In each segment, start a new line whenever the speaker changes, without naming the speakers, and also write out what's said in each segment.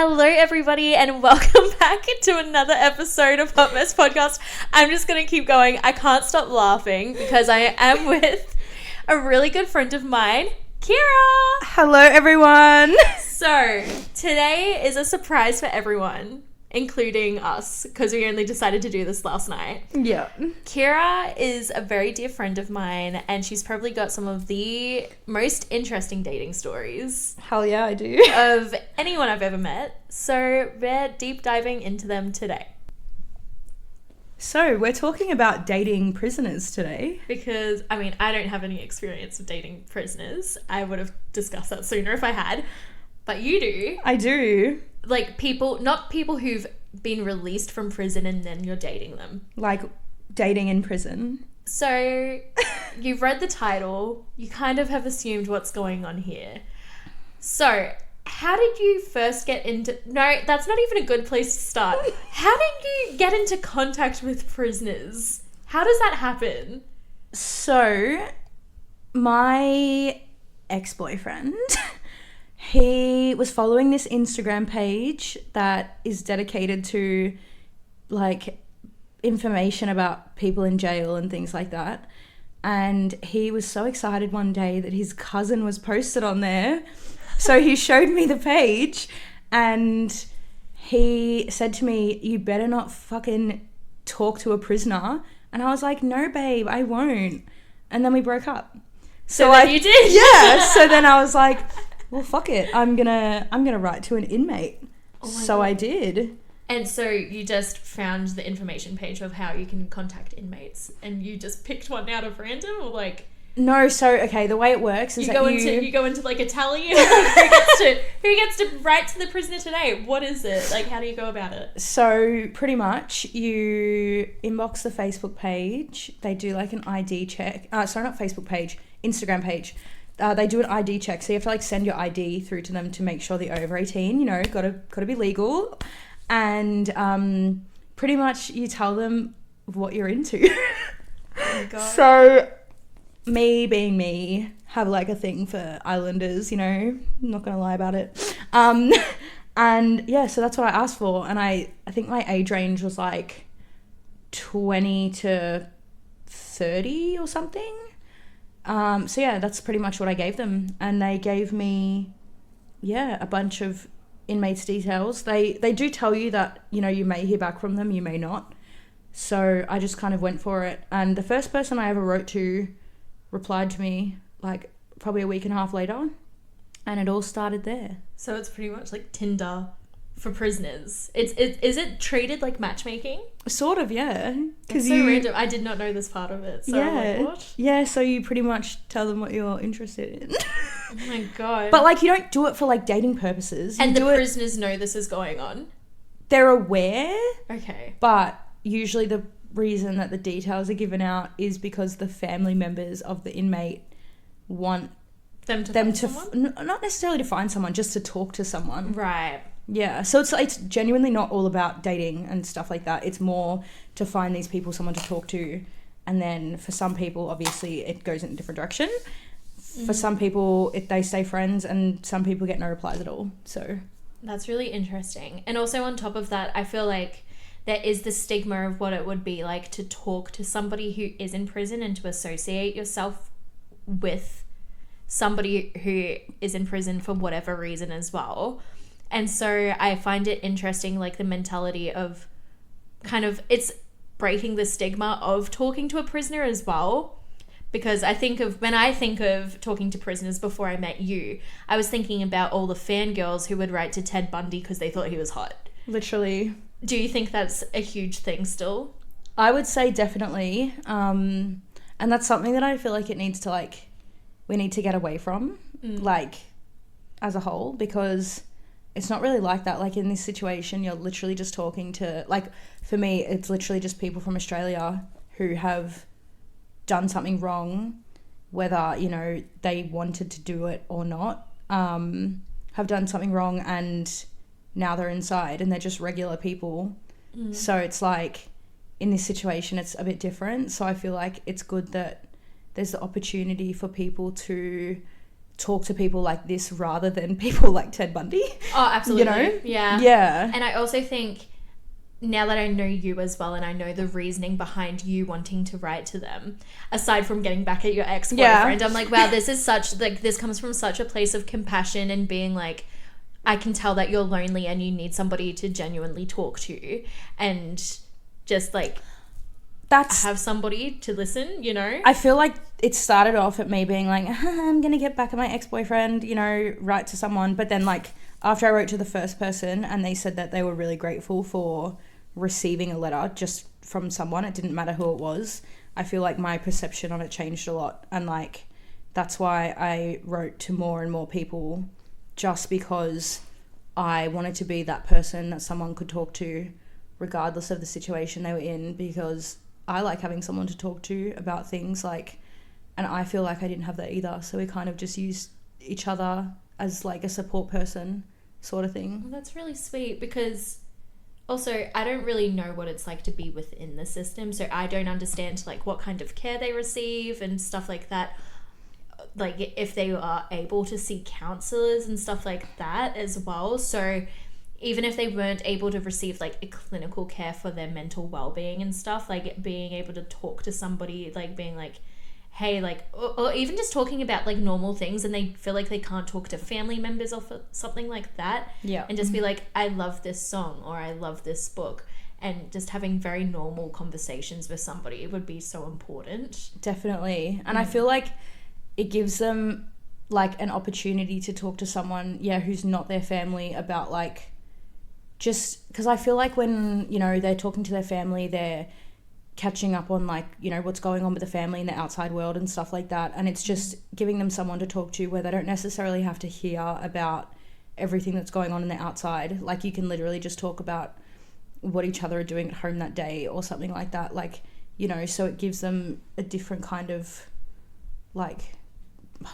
Hello, everybody, and welcome back to another episode of Hot Mess Podcast. I'm just going to keep going. I can't stop laughing because I am with a really good friend of mine, Keira.
Hello, everyone.
So, today is a surprise for everyone, including us, because we only decided to do this last night.
Yeah.
Keira is a very dear friend of mine, and she's probably got some of the most interesting dating stories
Hell yeah, I do.
of anyone I've ever met. So we're deep diving into them today.
So, we're talking about dating prisoners today.
Because, I mean, I don't have any experience of dating prisoners. I would have discussed that sooner if I had. But you do.
I do.
Like, people, not people who've been released from prison and then you're dating them.
Like, dating in prison.
So, you've read the title. You kind of have assumed what's going on here. So, how did you first get into... No, that's not even a good place to start. How did you get into contact with prisoners? How does that happen?
So, my ex-boyfriend, he was following this Instagram page that is dedicated to, like, information about people in jail and things like that. And he was so excited one day that his cousin was posted on there. So he showed me the page and he said to me, "You better not fucking talk to a prisoner." And I was like, "No, babe, I won't." And then we broke up.
So then you did?
Yeah. So then I was like, well, fuck it. I'm gonna write to an inmate. So I did.
And so you just found the information page of how you can contact inmates and you just picked one out of random, or like...
No, so okay, the way it works is
you
that
go into like a tally, like, who gets to write to the prisoner today? What is it? Like, how do you go about it?
So pretty much you inbox the Facebook page. They do like an ID check. Sorry, not Facebook page, Instagram page. They do an ID check, so you have to like send your ID through to them to make sure they're over 18. You know, gotta be legal, and pretty much you tell them what you're into.
Oh my God.
So, me being me, have like a thing for islanders, you know, I'm not gonna lie about it. And yeah, so that's what I asked for, and I think my age range was like 20 to 30 or something. So yeah, that's pretty much what I gave them, and they gave me a bunch of inmates' details. They do tell you that, you know, you may hear back from them, you may not. So I just kind of went for it, and the first person I ever wrote to replied to me like probably a week and a half later, and it all started there.
So it's pretty much like Tinder for prisoners. Is it treated like matchmaking?
Sort of, yeah.
It's so random. I did not know this part of it. So
yeah,
I'm like, what?
Yeah, so you pretty much tell them what you're interested in.
Oh my God.
But like, you don't do it for like dating purposes.
And the prisoners know this is going on?
They're aware.
Okay.
But usually the reason that the details are given out is because the family members of the inmate want
them to
not necessarily to find someone, just to talk to someone.
Right.
Yeah, so it's genuinely not all about dating and stuff like that. It's more to find these people someone to talk to, and then for some people, obviously, it goes in a different direction. For some people, they stay friends, and some people get no replies at all. So
that's really interesting. And also on top of that, I feel like there is the stigma of what it would be like to talk to somebody who is in prison and to associate yourself with somebody who is in prison for whatever reason as well. And so I find it interesting, like the mentality of kind of, it's breaking the stigma of talking to a prisoner as well. Because when I think of talking to prisoners before I met you, I was thinking about all the fangirls who would write to Ted Bundy because they thought he was hot.
literally.
Do you think that's a huge thing still?
I would say definitely. And that's something that I feel like we need to get away from, like, as a whole, because it's not really like that. Like, in this situation, you're literally just talking to, like, for me, it's literally just people from Australia who have done something wrong, whether, you know, they wanted to do it or not, have done something wrong, and now they're inside and they're just regular people. So it's like, in this situation, it's a bit different. So I feel like it's good that there's the opportunity for people to talk to people like this rather than people like Ted Bundy.
Oh, absolutely.
You know?
Yeah.
Yeah.
And I also think now that I know you as well and I know the reasoning behind you wanting to write to them, aside from getting back at your ex-boyfriend, I'm like, wow, this is such, like, this comes from such a place of compassion and being like, I can tell that you're lonely and you need somebody to genuinely talk to and just like have somebody to listen, you know?
I feel like it started off at me being like, I'm going to get back at my ex-boyfriend, you know, write to someone. But then like after I wrote to the first person and they said that they were really grateful for receiving a letter just from someone, it didn't matter who it was, I feel like my perception on it changed a lot. And like that's why I wrote to more and more people, just because I wanted to be that person that someone could talk to regardless of the situation they were in, because I like having someone to talk to about things, like, and I feel like I didn't have that either. So we kind of just used each other as like a support person sort of thing.
Well, that's really sweet, because also I don't really know what it's like to be within the system. So I don't understand like what kind of care they receive and stuff like that. Like if they are able to see counselors and stuff like that as well. So even if they weren't able to receive like a clinical care for their mental well-being and stuff, like being able to talk to somebody, like being like, hey, like, or even just talking about like normal things and they feel like they can't talk to family members or something like that.
Yeah.
And just be like, I love this song or I love this book. And just having very normal conversations with somebody would be so important.
Definitely. And I feel like it gives them like an opportunity to talk to someone, who's not their family about like, just because I feel like when, you know, they're talking to their family, they're catching up on like, you know, what's going on with the family in the outside world and stuff like that. And it's just giving them someone to talk to where they don't necessarily have to hear about everything that's going on in the outside. Like you can literally just talk about what each other are doing at home that day or something like that. Like, you know, so it gives them a different kind of like,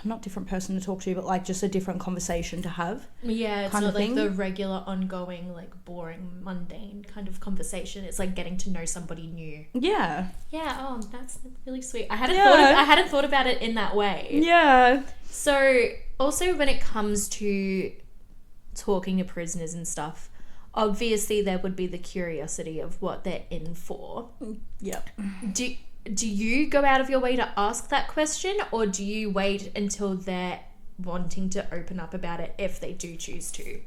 not different person to talk to, but like just a different conversation to have.
Yeah, it's not like the regular ongoing like boring mundane kind of conversation. It's like getting to know somebody new.
Yeah.
Oh, that's really sweet. I hadn't thought about it in that way.
Yeah.
So also when it comes to talking to prisoners and stuff, obviously there would be the curiosity of what they're in for.
Yep.
Do you go out of your way to ask that question, or do you wait until they're wanting to open up about it if they do choose to?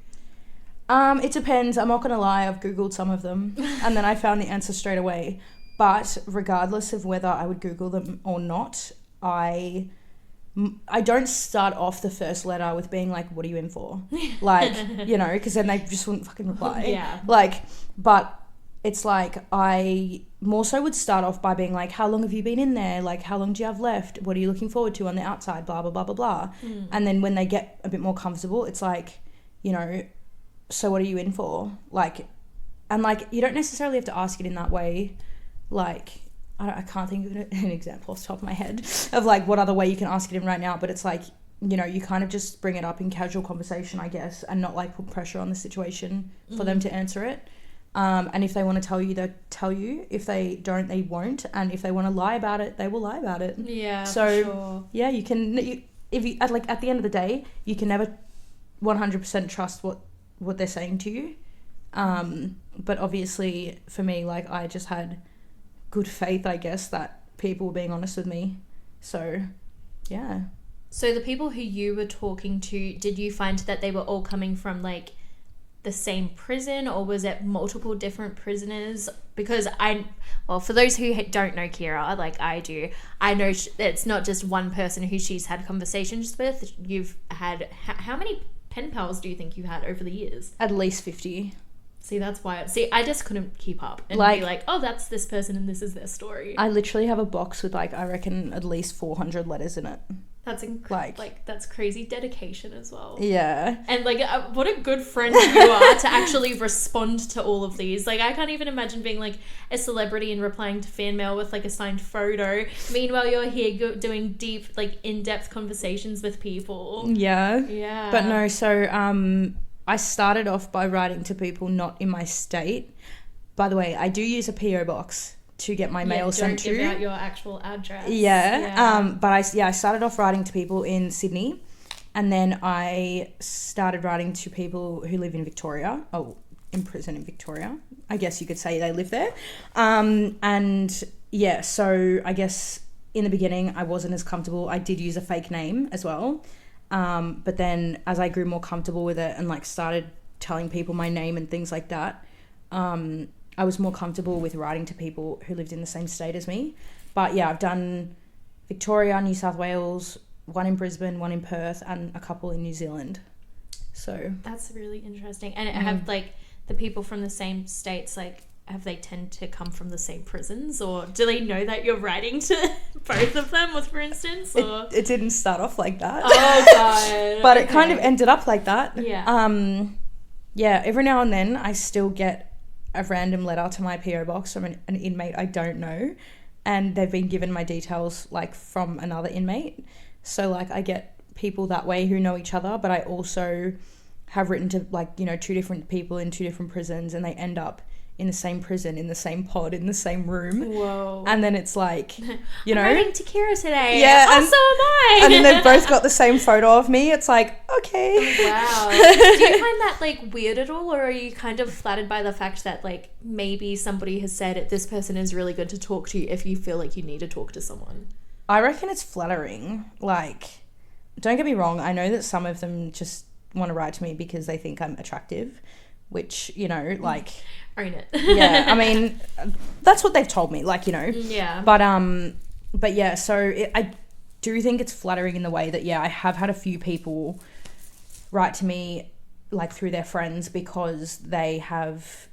It depends. I'm not going to lie. I've Googled some of them and then I found the answer straight away. But regardless of whether I would Google them or not, I don't start off the first letter with being like, what are you in for? Like, you know, because then they just wouldn't fucking reply.
Yeah.
Like, but it's like I more so would start off by being like, how long have you been in there? Like, how long do you have left? What are you looking forward to on the outside? Blah, blah, blah, blah, blah. And then when they get a bit more comfortable, it's like, you know, so what are you in for? Like, and like, you don't necessarily have to ask it in that way. Like, I can't think of an example off the top of my head of like what other way you can ask it in right now. But it's like, you know, you kind of just bring it up in casual conversation, I guess, and not like put pressure on the situation for them to answer it. And if they want to tell you, they'll tell you. If they don't, they won't. And if they want to lie about it, they will lie about it.
Yeah,
so,
for sure.
Yeah, you can, if you, at the end of the day, you can never 100% trust what they're saying to you. But obviously for me, like I just had good faith, I guess, that people were being honest with me. So, yeah.
So the people who you were talking to, did you find that they were all coming from like the same prison, or was it multiple different prisoners? Because for those who don't know Keira, like I do, I know it's not just one person who she's had conversations with. You've had, how many pen pals do you think you had over the years?
At least 50.
See, that's why. I just couldn't keep up and be like, oh, that's this person and this is their story.
I literally have a box with like, I reckon at least 400 letters in it.
That's like that's crazy dedication as well.
Yeah.
And like, what a good friend you are to actually respond to all of these. Like, I can't even imagine being like a celebrity and replying to fan mail with like a signed photo. Meanwhile, you're here doing deep, like in-depth conversations with people.
Yeah.
Yeah.
But no, so I started off by writing to people not in my state. By the way, I do use a PO box to get my mail sent to.
Don't give out your actual address.
Yeah. But I started off writing to people in Sydney, And then I started writing to people who live in Victoria. Oh, in prison in Victoria. I guess you could say they live there. And yeah, so I guess in the beginning I wasn't as comfortable. I did use a fake name as well. But then as I grew more comfortable with it and like started telling people my name and things like that, I was more comfortable with writing to people who lived in the same state as me. But yeah, I've done Victoria, New South Wales, one in Brisbane, one in Perth, and a couple in New Zealand. So
that's really interesting. And have like the people from the same states, like, have they tend to come from the same prisons, or do they know that you're writing to both of them, or for instance? Or?
It didn't start off like that.
Oh god.
But it kind of ended up like that.
Yeah.
Yeah, every now and then I still get a random letter to my PO box from an inmate I don't know, and they've been given my details like from another inmate. So like I get people that way who know each other, but I also have written to like, you know, 2 different people in 2 different prisons, and they end up in the same prison, in the same pod, in the same room.
Whoa.
And then it's like, you know.
I'm writing to Keira today.
Yeah.
Oh, so am I.
And then they've both got the same photo of me. It's like, okay.
Wow. Do you find that like weird at all, or are you kind of flattered by the fact that like maybe somebody has said this person is really good to talk to if you feel like you need to talk to someone?
I reckon it's flattering. Like, don't get me wrong. I know that some of them just want to write to me because they think I'm attractive, which, you know, like...
Own it.
Yeah, I mean, that's what they've told me, like, you know.
Yeah.
But yeah, so I do think it's flattering in the way that, yeah, I have had a few people write to me, like, through their friends because they have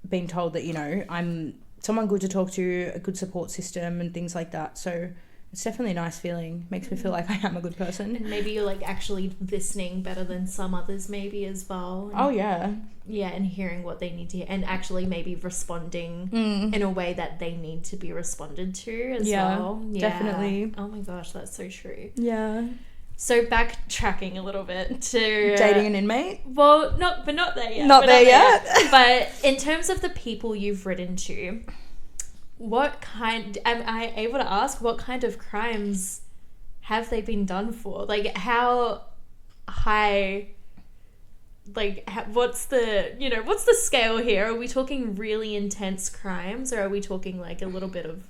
been told that, you know, I'm someone good to talk to, a good support system and things like that. So it's definitely a nice feeling. Makes me feel like I am a good person.
And maybe you're like actually listening better than some others maybe as well. And,
oh, yeah.
Yeah, and hearing what they need to hear and actually maybe responding in a way that they need to be responded to as well. Yeah,
definitely.
Oh my gosh, that's so true.
Yeah.
So backtracking a little bit to...
dating an inmate?
Well, not there yet.
Not there yet.
But in terms of the people you've written to... What kind, am I able to ask, what kind of crimes have they been done for? Like, how high, like, what's the scale here? Are we talking really intense crimes, or are we talking, like, a little bit of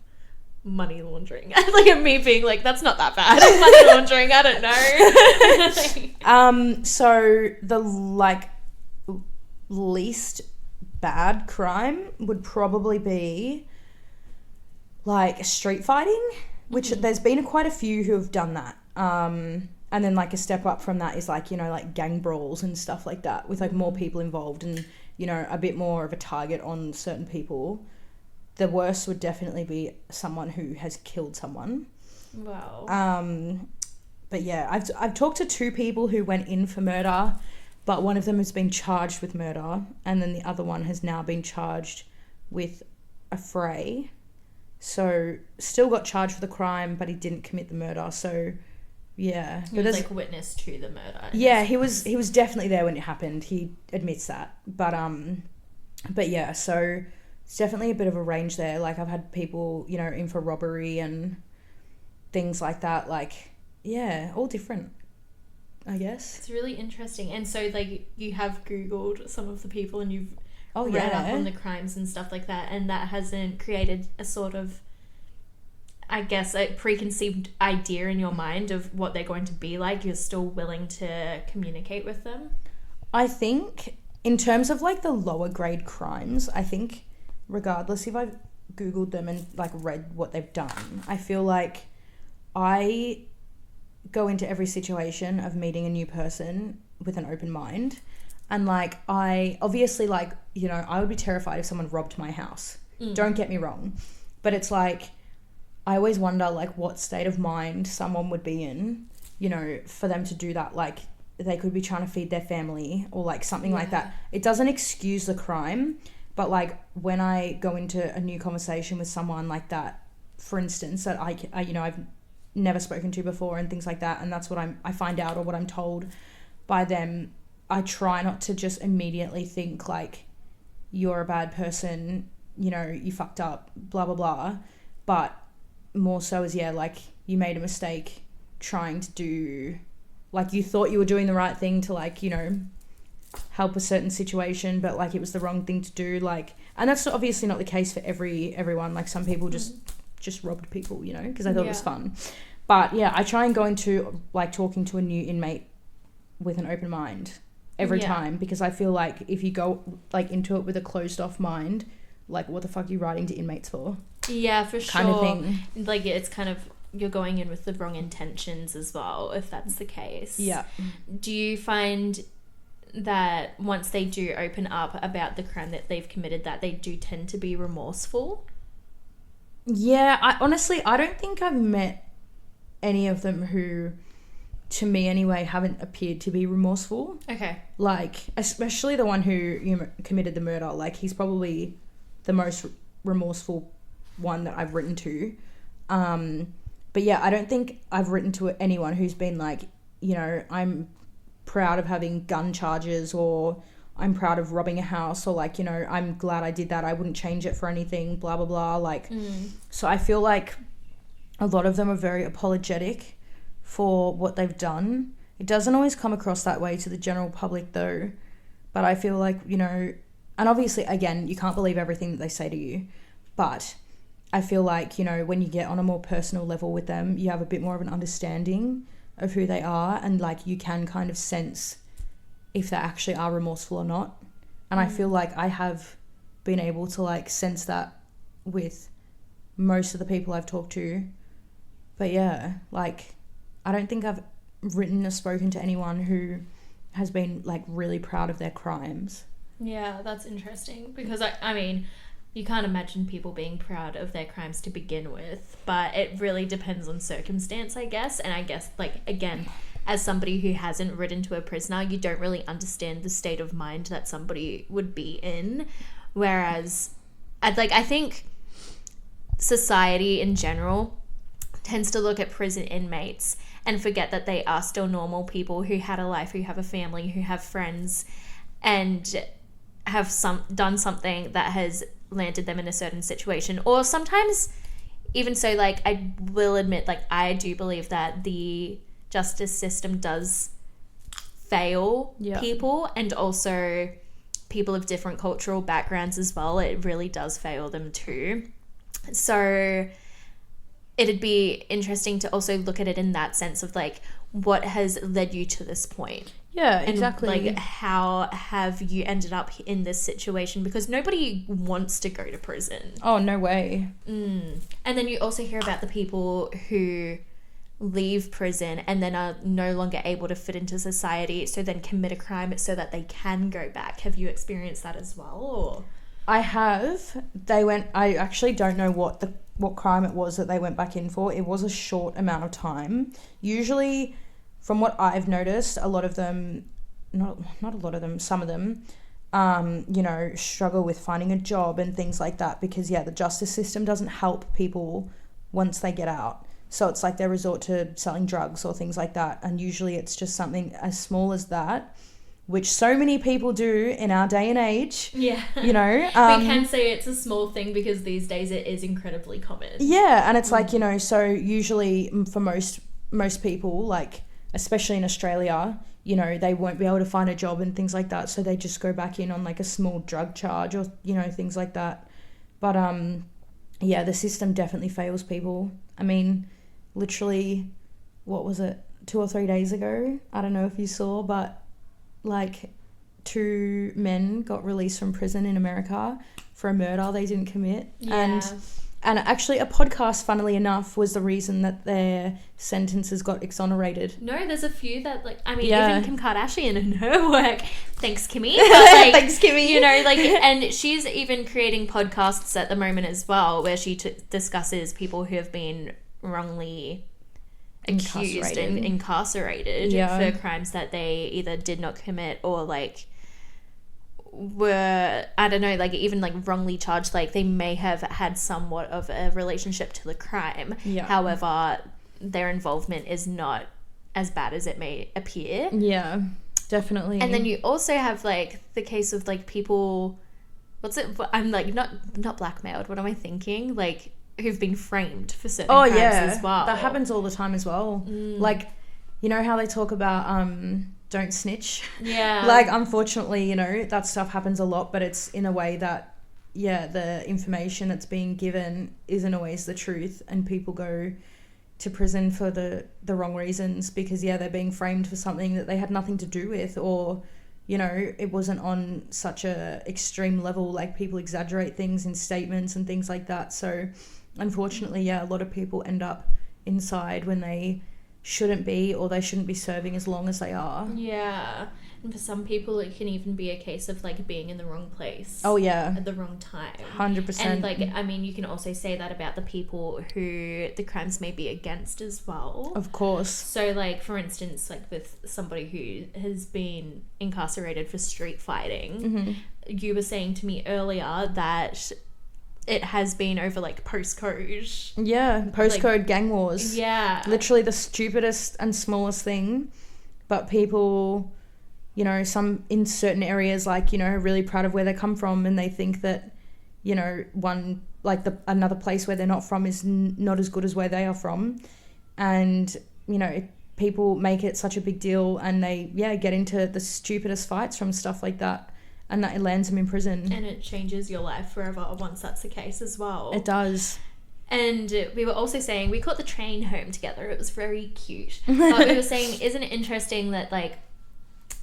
money laundering? Like, me being like, that's not that bad. Money laundering, I don't know.
So the, like, least bad crime would probably be... like street fighting, which there's been quite a few who have done that. And then like a step up from that is like, you know, like gang brawls and stuff like that with like more people involved and, you know, a bit more of a target on certain people. The worst would definitely be someone who has killed someone.
Wow.
But yeah, I've talked to 2 people who went in for murder, but one of them has been charged with murder, and then the other one has now been charged with affray. So still got charged for the crime, but he didn't commit the murder. So yeah,
he was like witness to the murder.
Yeah, he was definitely there when it happened. He admits that. But yeah, so it's definitely a bit of a range there. Like I've had people, you know, in for robbery and things like that. Like yeah, all different, I guess.
It's really interesting. And so like you have Googled some of the people and you've read up on the crimes and stuff like that, and that hasn't created a sort of, I guess, a preconceived idea in your mind of what they're going to be like. You're still willing to communicate with them?
I think in terms of like the lower grade crimes, I think regardless if I've Googled them and like read what they've done, I feel like I go into every situation of meeting a new person with an open mind. And, like, I obviously, like, you know, I would be terrified if someone robbed my house. Don't get me wrong. But it's, like, I always wonder, like, what state of mind someone would be in, you know, for them to do that. Like, they could be trying to feed their family or, like, something like that. It doesn't excuse the crime. But, like, when I go into a new conversation with someone like that, for instance, that I you know, I've never spoken to before and things like that, and that's what I find out or what I'm told by them, I try not to just immediately think like you're a bad person, you know, you fucked up, blah, blah, blah. But more so as, yeah, like you made a mistake trying to do like you thought you were doing the right thing to like, you know, help a certain situation, but like it was the wrong thing to do, like, and that's obviously not the case for everyone. Like some people just robbed people, you know, because I thought it was fun. But yeah, I try and go into like talking to a new inmate with an open mind every time, because I feel like if you go like into it with a closed off mind, like what the fuck are you writing to inmates for?
Yeah, for sure.
Kind of thing.
Like it's kind of, you're going in with the wrong intentions as well, if that's the case. Yeah. Do you find that once they do open up about the crime that they've committed, that they do tend to be remorseful?
Yeah, I honestly don't think I've met any of them who, to me anyway, haven't appeared to be remorseful. Okay. Like, especially the one who, you know, committed the murder. Like, he's probably the most remorseful one that I've written to. But yeah, I don't think I've written to anyone who's been like, you know, I'm proud of having gun charges, or I'm proud of robbing a house, or like, you know, I'm glad I did that, I wouldn't change it for anything, blah, blah, blah. Like, so I feel like a lot of them are very apologetic for what they've done. It doesn't always come across that way to the general public though, but I feel like, you know, and obviously again, you can't believe everything that they say to you, but I feel like, you know, when you get on a more personal level with them, you have a bit more of an understanding of who they are, and like you can kind of sense if they actually are remorseful or not. And I feel like I have been able to like sense that with most of the people I've talked to. But yeah, like I don't think I've written or spoken to anyone who has been like really proud of their crimes.
Yeah, that's interesting, because I mean, you can't imagine people being proud of their crimes to begin with, but it really depends on circumstance, I guess. And I guess, like, again, as somebody who hasn't written to a prisoner, you don't really understand the state of mind that somebody would be in. Whereas, I think society in general tends to look at prison inmates and forget that they are still normal people who had a life, who have a family, who have friends, and have done something that has landed them in a certain situation. Or sometimes even so, like, I will admit, like, I do believe that the justice system does fail people, and also people of different cultural backgrounds as well. It really does fail them too. So it'd be interesting to also look at it in that sense of like, what has led you to this point?
Yeah, exactly.
And like, how have you ended up in this situation? Because nobody wants to go to prison.
Oh, no way.
And then you also hear about the people who leave prison and then are no longer able to fit into society, so then commit a crime so that they can go back. Have you experienced that as well? Or?
I have. I actually don't know what crime it was that they went back in for. It was a short amount of time. Usually, from what I've noticed, a lot of them, not a lot of them, some of them, you know, struggle with finding a job and things like that, because the justice system doesn't help people once they get out. So it's like they resort to selling drugs or things like that, and usually it's just something as small as that, which so many people do in our day and age. Yeah. You know.
We can say it's a small thing because these days it is incredibly common.
Yeah, and it's like, you know, so usually for most people, like, especially in Australia, you know, they won't be able to find a job and things like that, so they just go back in on like a small drug charge or, you know, things like that. But yeah, the system definitely fails people. I mean, literally, what was it, 2 or 3 days ago? I don't know if you saw, but like 2 men got released from prison in America for a murder they didn't commit. Yeah. And actually a podcast, funnily enough, was the reason that their sentences got exonerated.
No, there's a few that, like, I mean, even Kim Kardashian and her work, thanks Kimmy. But, like, thanks Kimmy. You know, like, and she's even creating podcasts at the moment as well, where she discusses people who have been wrongly accused and incarcerated for crimes that they either did not commit or, like, were, I don't know, like, even like wrongly charged. Like, they may have had somewhat of a relationship to the crime, however their involvement is not as bad as it may appear.
Yeah, definitely.
And then you also have like the case of like people, I'm like, not blackmailed, what am I thinking, like, whove been framed for certain crimes as well.
That happens all the time as well. Like, you know how they talk about don't snitch?
Yeah.
Like, unfortunately, you know, that stuff happens a lot, but it's in a way that, yeah, the information that's being given isn't always the truth, and people go to prison for the wrong reasons because, yeah, they're being framed for something that they had nothing to do with, or, you know, it wasn't on such a extreme level. Like, people exaggerate things in statements and things like that. So, unfortunately, yeah, a lot of people end up inside when they shouldn't be, or they shouldn't be serving as long as they are.
Yeah. And for some people, it can even be a case of, like, being in the wrong place.
Oh, yeah.
At the wrong time.
100%.
And, like, I mean, you can also say that about the people who the crimes may be against as well.
Of course.
So, like, for instance, like, with somebody who has been incarcerated for street fighting, you were saying to me earlier that it has been over, like, postcode.
Yeah, postcode, like, gang wars.
Yeah.
Literally the stupidest and smallest thing. But people, you know, some in certain areas, like, you know, are really proud of where they come from, and they think that, you know, one, like, another place where they're not from is not as good as where they are from. And, you know, people make it such a big deal, and they, yeah, get into the stupidest fights from stuff like that. And that it lands them in prison.
And it changes your life forever once that's the case as well.
It does.
And we were also saying, we caught the train home together. It was very cute. But we were saying, isn't it interesting that, like,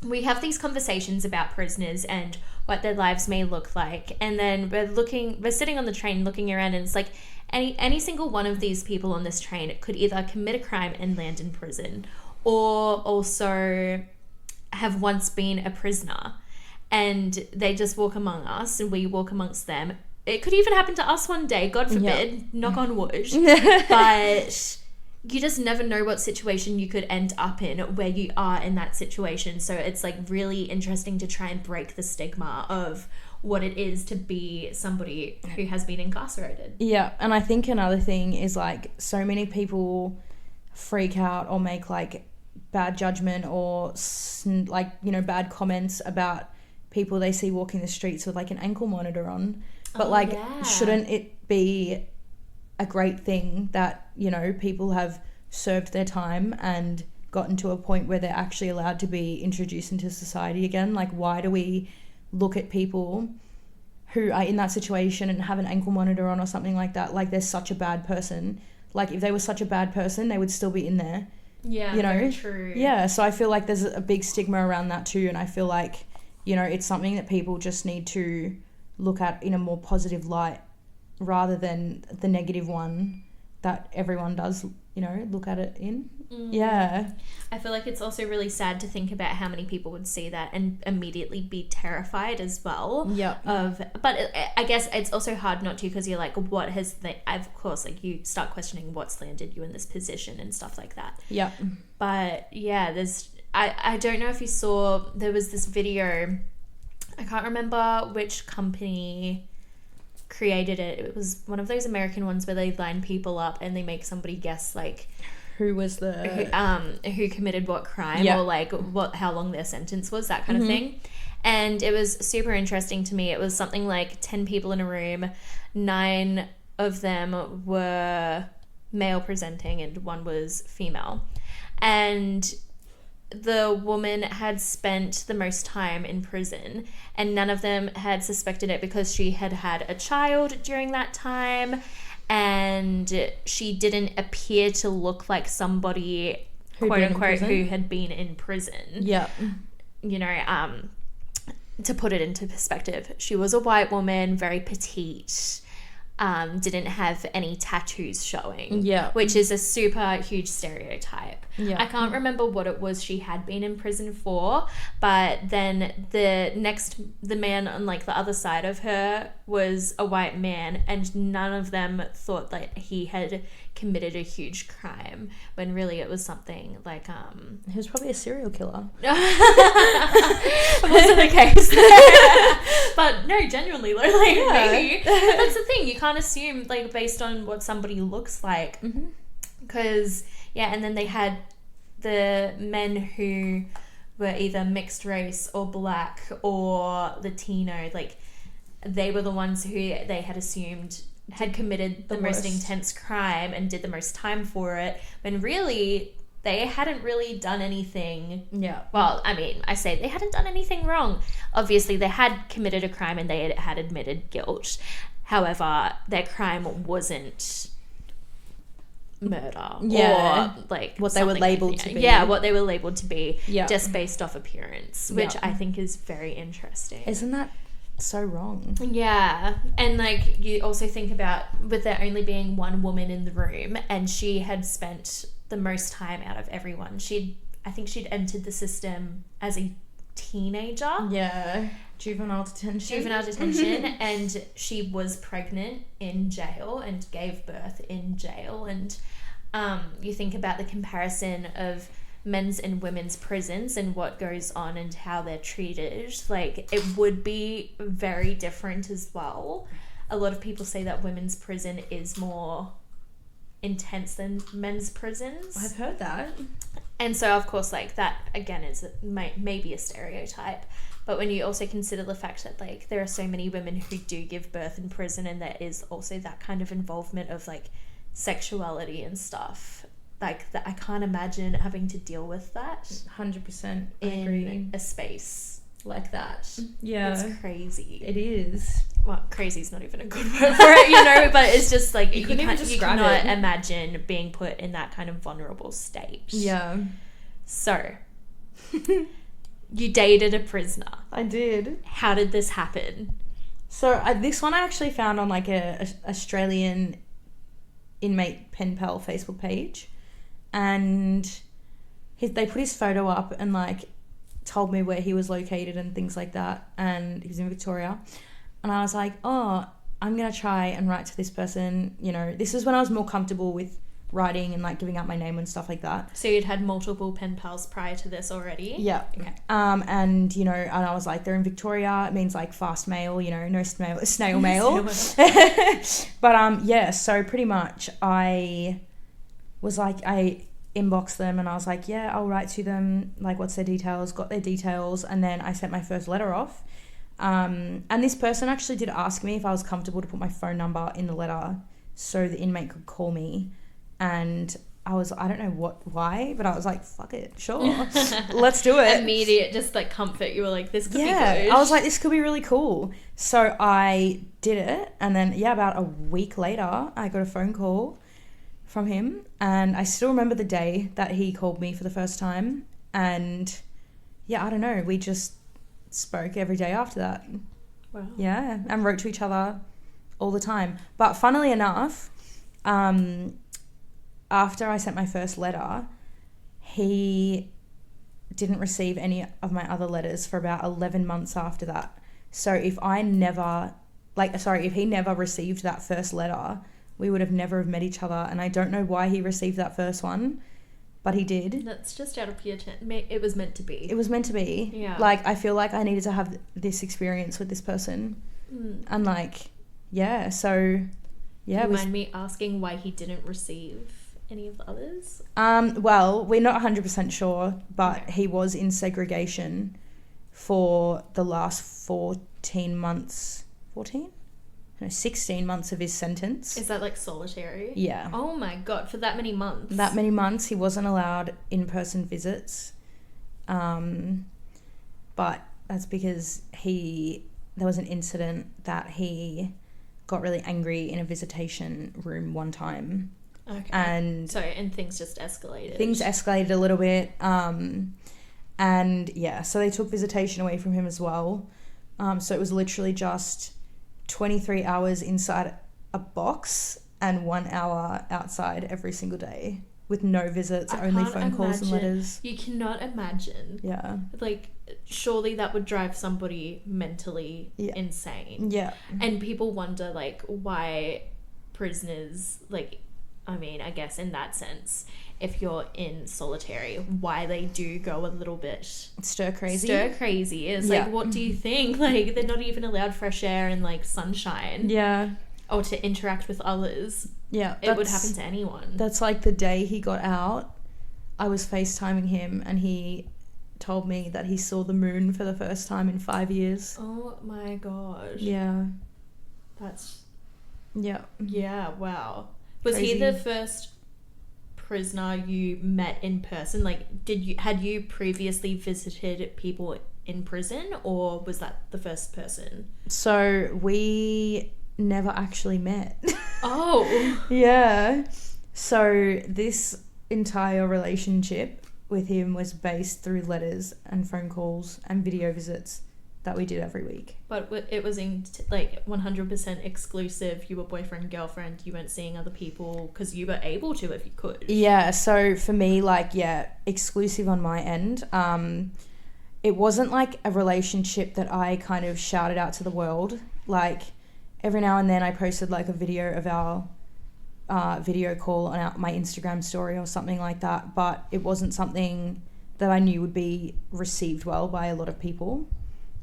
we have these conversations about prisoners and what their lives may look like. And then we're sitting on the train looking around, and it's like any single one of these people on this train could either commit a crime and land in prison, or also have once been a prisoner. And they just walk among us, and we walk amongst them. It could even happen to us one day, God forbid, knock on wood. But you just never know what situation you could end up in where you are in that situation. So it's, like, really interesting to try and break the stigma of what it is to be somebody who has been incarcerated.
Yeah, and I think another thing is, like, so many people freak out or make, like, bad judgment or, like, you know, bad comments about people they see walking the streets with, like, an ankle monitor on. But shouldn't it be a great thing that, you know, people have served their time and gotten to a point where they're actually allowed to be introduced into society again? Like, why do we look at people who are in that situation and have an ankle monitor on or something like that like they're such a bad person? Like, if they were such a bad person, they would still be in there.
Yeah,
you know?
very true.
Yeah, so I feel like there's a big stigma around that too, and I feel like, you know, it's something that people just need to look at in a more positive light rather than the negative one that everyone does, you know, look at it in. Yeah.
I feel like it's also really sad to think about how many people would see that and immediately be terrified as well.
Yeah.
But I guess it's also hard not to, because you're like, what has of course, like, you start questioning what's landed you in this position and stuff like that.
Yeah.
But yeah, I don't know if you saw, there was this video, I can't remember which company created it. It was one of those American ones where they line people up and they make somebody guess, like,
who
committed what crime, or, like, how long their sentence was, that kind of thing. And it was super interesting to me. It was something like 10 people in a room, 9 of them were male presenting and 1 was female. And the woman had spent the most time in prison, and none of them had suspected it because she had had a child during that time, and she didn't appear to look like somebody, quote unquote, who had been in prison.
Yeah.
You know, to put it into perspective, she was a white woman, very petite, didn't have any tattoos showing. Yeah. Which is a super huge stereotype. Yeah. I can't remember what it was she had been in prison for, but then the man on, like, the other side of her was a white man, and none of them thought that he had committed a huge crime, when really it was something like
he was probably a serial killer.
It wasn't the case. But no, genuinely, like, maybe. But that's the thing, you can't assume, like, based on what somebody looks like, because and then they had the men who were either mixed race or black or Latino, like, they were the ones who they had assumed had committed the most intense crime and did the most time for it, when really they hadn't really done anything.
Yeah.
Well, I mean, I say they hadn't done anything wrong. Obviously, they had committed a crime and they had admitted guilt. However, their crime wasn't murder.
Yeah.
Or like
what they were
something
labeled to be.
Yeah, what they were labeled to be.
Yeah.
Just based off appearance, which
Yeah.
I think is very interesting.
Isn't that so wrong?
Yeah. And like you also think about with there only being one woman in the room, and she had spent the most time out of everyone. I think she'd entered the system as a teenager.
Yeah. Juvenile detention.
And she was pregnant in jail and gave birth in jail. And you think about the comparison of men's and women's prisons and what goes on and how they're treated. Like, it would be very different as well. A lot of people say that women's prison is more intense than men's prisons.
I've heard that.
And so, of course, like, that, again, is maybe a stereotype. But when you also consider the fact that, like, there are so many women who do give birth in prison, and there is also that kind of involvement of, like, sexuality and stuff. Like, I can't imagine having to deal with that
100%. I
in
agree.
a space like that.
Yeah.
It's crazy.
It is.
Well, crazy is not even a good word for it, you know, but it's just like you cannot
it.
imagine being put in that kind of vulnerable state.
Yeah.
So, you dated a prisoner.
I did.
How did this happen?
So this one I actually found on like a Australian inmate pen pal Facebook page, and they put his photo up and like told me where he was located and things like that, and he was in Victoria, and I was like, oh, I'm gonna try and write to this person. You know, this is when I was more comfortable with writing and like giving out my name and stuff like that.
So you'd had multiple pen pals prior to this already?
Yeah.
Okay.
And you know, and I was like, they're in Victoria. It means like fast mail, you know, no snail mail. But yeah. So pretty much, I was like, I inboxed them and I was like, yeah, I'll write to them. Like, what's their details? Got their details, and then I sent my first letter off. And this person actually did ask me if I was comfortable to put my phone number in the letter so the inmate could call me. And I don't know why, but I was like, fuck it, sure, let's do it.
Immediate, just like comfort. You were like, this could be good.
I was like, this could be really cool. So I did it, and then about a week later, I got a phone call from him, and I still remember the day that he called me for the first time. And yeah, I don't know, we just spoke every day after that.
Wow.
Yeah, and wrote to each other all the time. But funnily enough, after I sent my first letter, he didn't receive any of my other letters for about 11 months after that. So if he never received that first letter, we would have never have met each other. And I don't know why he received that first one, but he did.
That's just out of pure it was meant to be.
It was meant to be.
Yeah.
Like, I feel like I needed to have this experience with this person. And like, yeah, so yeah.
Do you mind me asking why he didn't receive any of the others?
Well, we're not 100% sure, but okay. He was in segregation for the last 16 months of his sentence.
Is that like solitary?
Yeah.
Oh my God, for that many months?
That many months, he wasn't allowed in-person visits. But that's because there was an incident that he got really angry in a visitation room one time.
Okay.
And
things just escalated.
Things escalated a little bit. And yeah, so they took visitation away from him as well. So it was literally just 23 hours inside a box and 1 hour outside every single day with no visits, only phone calls and letters.
You cannot imagine.
Yeah.
Like, surely that would drive somebody mentally insane.
Yeah.
And people wonder, like, why prisoners, like, I mean, I guess in that sense, if you're in solitary, why they do go a little bit
stir crazy.
It's like, what do you think? Like, they're not even allowed fresh air and like sunshine.
Yeah.
Or to interact with others.
Yeah.
It would happen to anyone.
That's like the day he got out, I was FaceTiming him and he told me that he saw the moon for the first time in 5 years.
Oh my gosh.
Yeah.
That's...
Yeah.
Yeah, wow. Was
Crazy.
he the first prisoner you met in person? Like, had you previously visited people in prison, or was that the first person?
So we never actually met.
Oh.
Yeah. So this entire relationship with him was based through letters and phone calls and video visits that we did every week.
But it was in like 100% exclusive. You were boyfriend, girlfriend. You weren't seeing other people because you were able to if you could.
Yeah. So for me, like, yeah, exclusive on my end. It wasn't like a relationship that I kind of shouted out to the world. Like, every now and then I posted like a video of our video call on my Instagram story or something like that, but it wasn't something that I knew would be received well by a lot of people.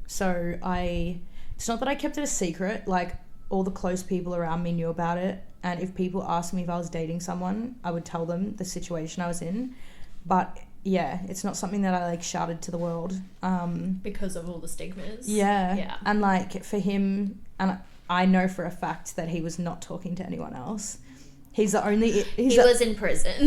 So it's not that I kept it a secret, like all the close people around me knew about it, and if people asked me if I was dating someone, I would tell them the situation I was in. But yeah, it's not something that I like shouted to the world.
Because of all the stigmas.
Yeah. And like for him, and I know for a fact that he was not talking to anyone else. He was
in prison.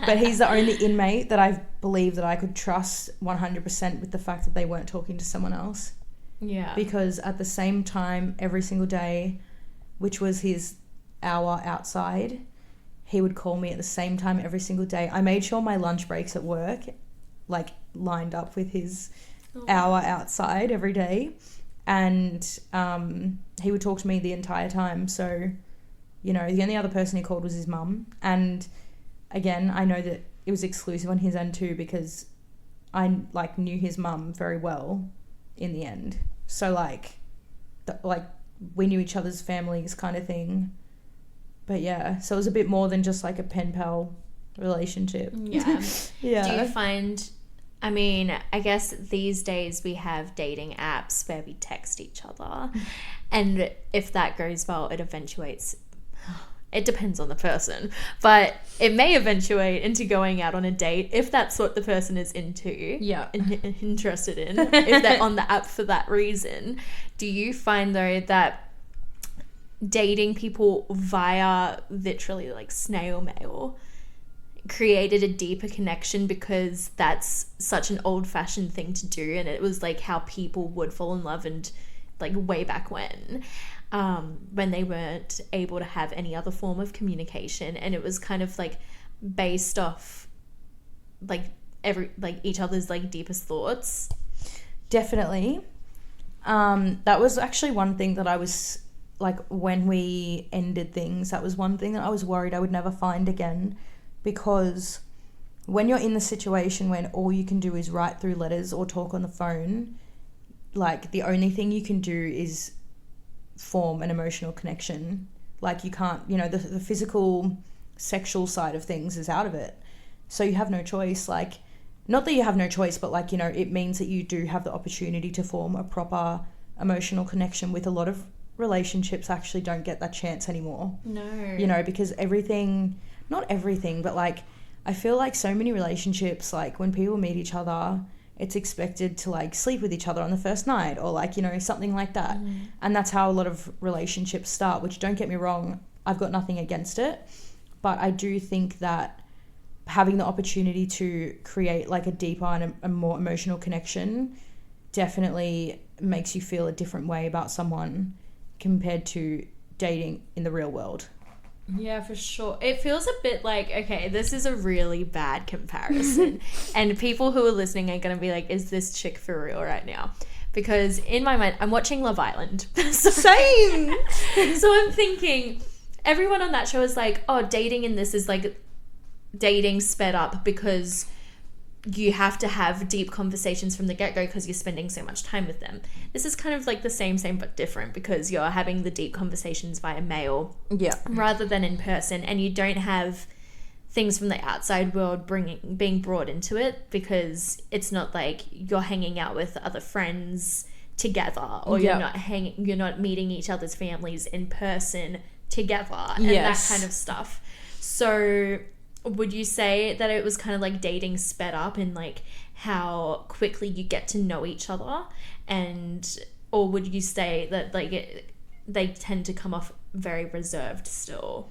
But he's the only inmate that I believe that I could trust 100% with the fact that they weren't talking to someone else.
Yeah.
Because at the same time, every single day, which was his hour outside, he would call me at the same time every single day. I made sure my lunch breaks at work, like, lined up with his hour outside every day. And he would talk to me the entire time. So, you know, the only other person he called was his mum. And again, I know that it was exclusive on his end too, because I like knew his mum very well in the end. So like we knew each other's families kind of thing. But yeah, so it was a bit more than just like a pen pal relationship.
Yeah.
Yeah.
Do you find, I mean, I guess these days we have dating apps where we text each other, and if that goes well, it eventuates. It depends on the person, but it may eventuate into going out on a date if that's what the person is into.
Yeah.
Interested in, if they're on the app for that reason. Do you find though that dating people via literally like snail mail created a deeper connection because that's such an old-fashioned thing to do, and it was like how people would fall in love, and like way back when they weren't able to have any other form of communication, and it was kind of like based off like each other's like deepest thoughts.
Definitely. That was actually one thing that I was like, when we ended things, that was one thing that I was worried I would never find again, because when you're in the situation when all you can do is write through letters or talk on the phone, like the only thing you can do is form an emotional connection. Like you can't, you know, the physical sexual side of things is out of it, so you have no choice. Like, not that you have no choice, but like, you know, it means that you do have the opportunity to form a proper emotional connection. With a lot of relationships actually don't get that chance anymore.
No.
You know, because not everything, but like I feel like so many relationships, like when people meet each other, it's expected to like sleep with each other on the first night, or like, you know, something like that. And that's how a lot of relationships start, which, don't get me wrong, I've got nothing against it, but I do think that having the opportunity to create like a deeper and a more emotional connection definitely makes you feel a different way about someone compared to dating in the real world.
Yeah, for sure. It feels a bit like, okay, this is a really bad comparison. And people who are listening are going to be like, is this chick for real right now? Because in my mind, I'm watching Love Island.
Same!
So I'm thinking, everyone on that show is like, oh, dating in this is like dating sped up because you have to have deep conversations from the get-go because you're spending so much time with them. This is kind of like the same but different, because you're having the deep conversations via mail,
yeah,
rather than in person, and you don't have things from the outside world being brought into it, because it's not like you're hanging out with other friends together, or you're not meeting each other's families in person together, and that kind of stuff. So would you say that it was kind of like dating sped up in like how quickly you get to know each other, or would you say that like they tend to come off very reserved still?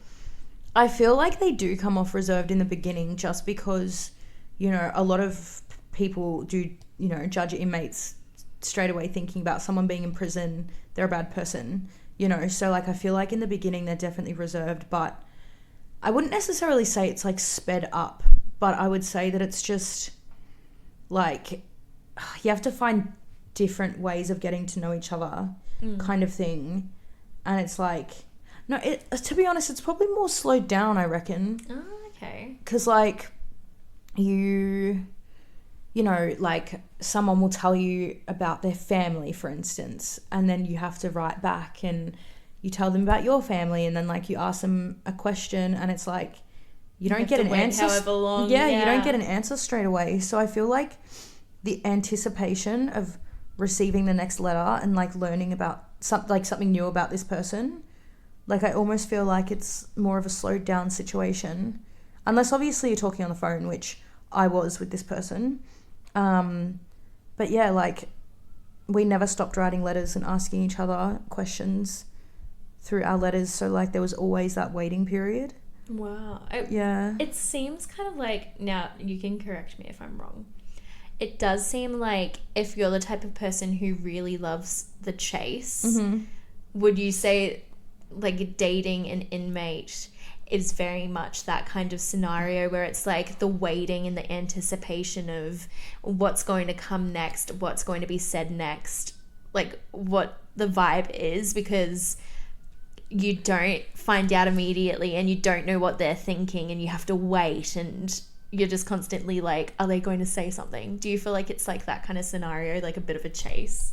I feel like they do come off reserved in the beginning just because, you know, a lot of people do, you know, judge inmates straight away thinking about someone being in prison, they're a bad person, you know. So, like, I feel like in the beginning they're definitely reserved, but I wouldn't necessarily say it's, like, sped up, but I would say that it's just, like, you have to find different ways of getting to know each other kind of thing. And it's like, no, to be honest, it's probably more slowed down, I reckon.
Oh, okay.
Because, like, you know, like, someone will tell you about their family, for instance, and then you have to write back and you tell them about your family, and then, like, you ask them a question and it's like, you don't get an answer.
However long.
Yeah, you don't get an answer straight away. So I feel like the anticipation of receiving the next letter and, like, learning about something new about this person, like, I almost feel like it's more of a slowed down situation, unless obviously you're talking on the phone, which I was with this person. But yeah, like, we never stopped writing letters and asking each other questions through our letters, so, like, there was always that waiting period.
Wow.
Yeah.
It seems kind of like, now you can correct me if I'm wrong, it does seem like if you're the type of person who really loves the chase, would you say, like, dating an inmate is very much that kind of scenario where it's like the waiting and the anticipation of what's going to come next, what's going to be said next, like what the vibe is, because you don't find out immediately and you don't know what they're thinking and you have to wait and you're just constantly like, are they going to say something? Do you feel like it's like that kind of scenario, like a bit of a chase?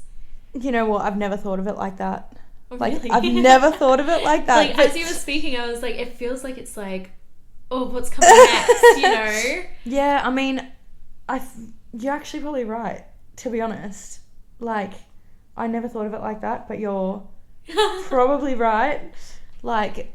You know what? I've never thought of it like that. Like,
really?
I've never thought of it like that.
Like, as you were speaking, I was like, it feels like it's like, oh, what's coming next, you know?
Yeah, I mean, you're actually probably right, to be honest. Like, I never thought of it like that, but you're probably right. Like,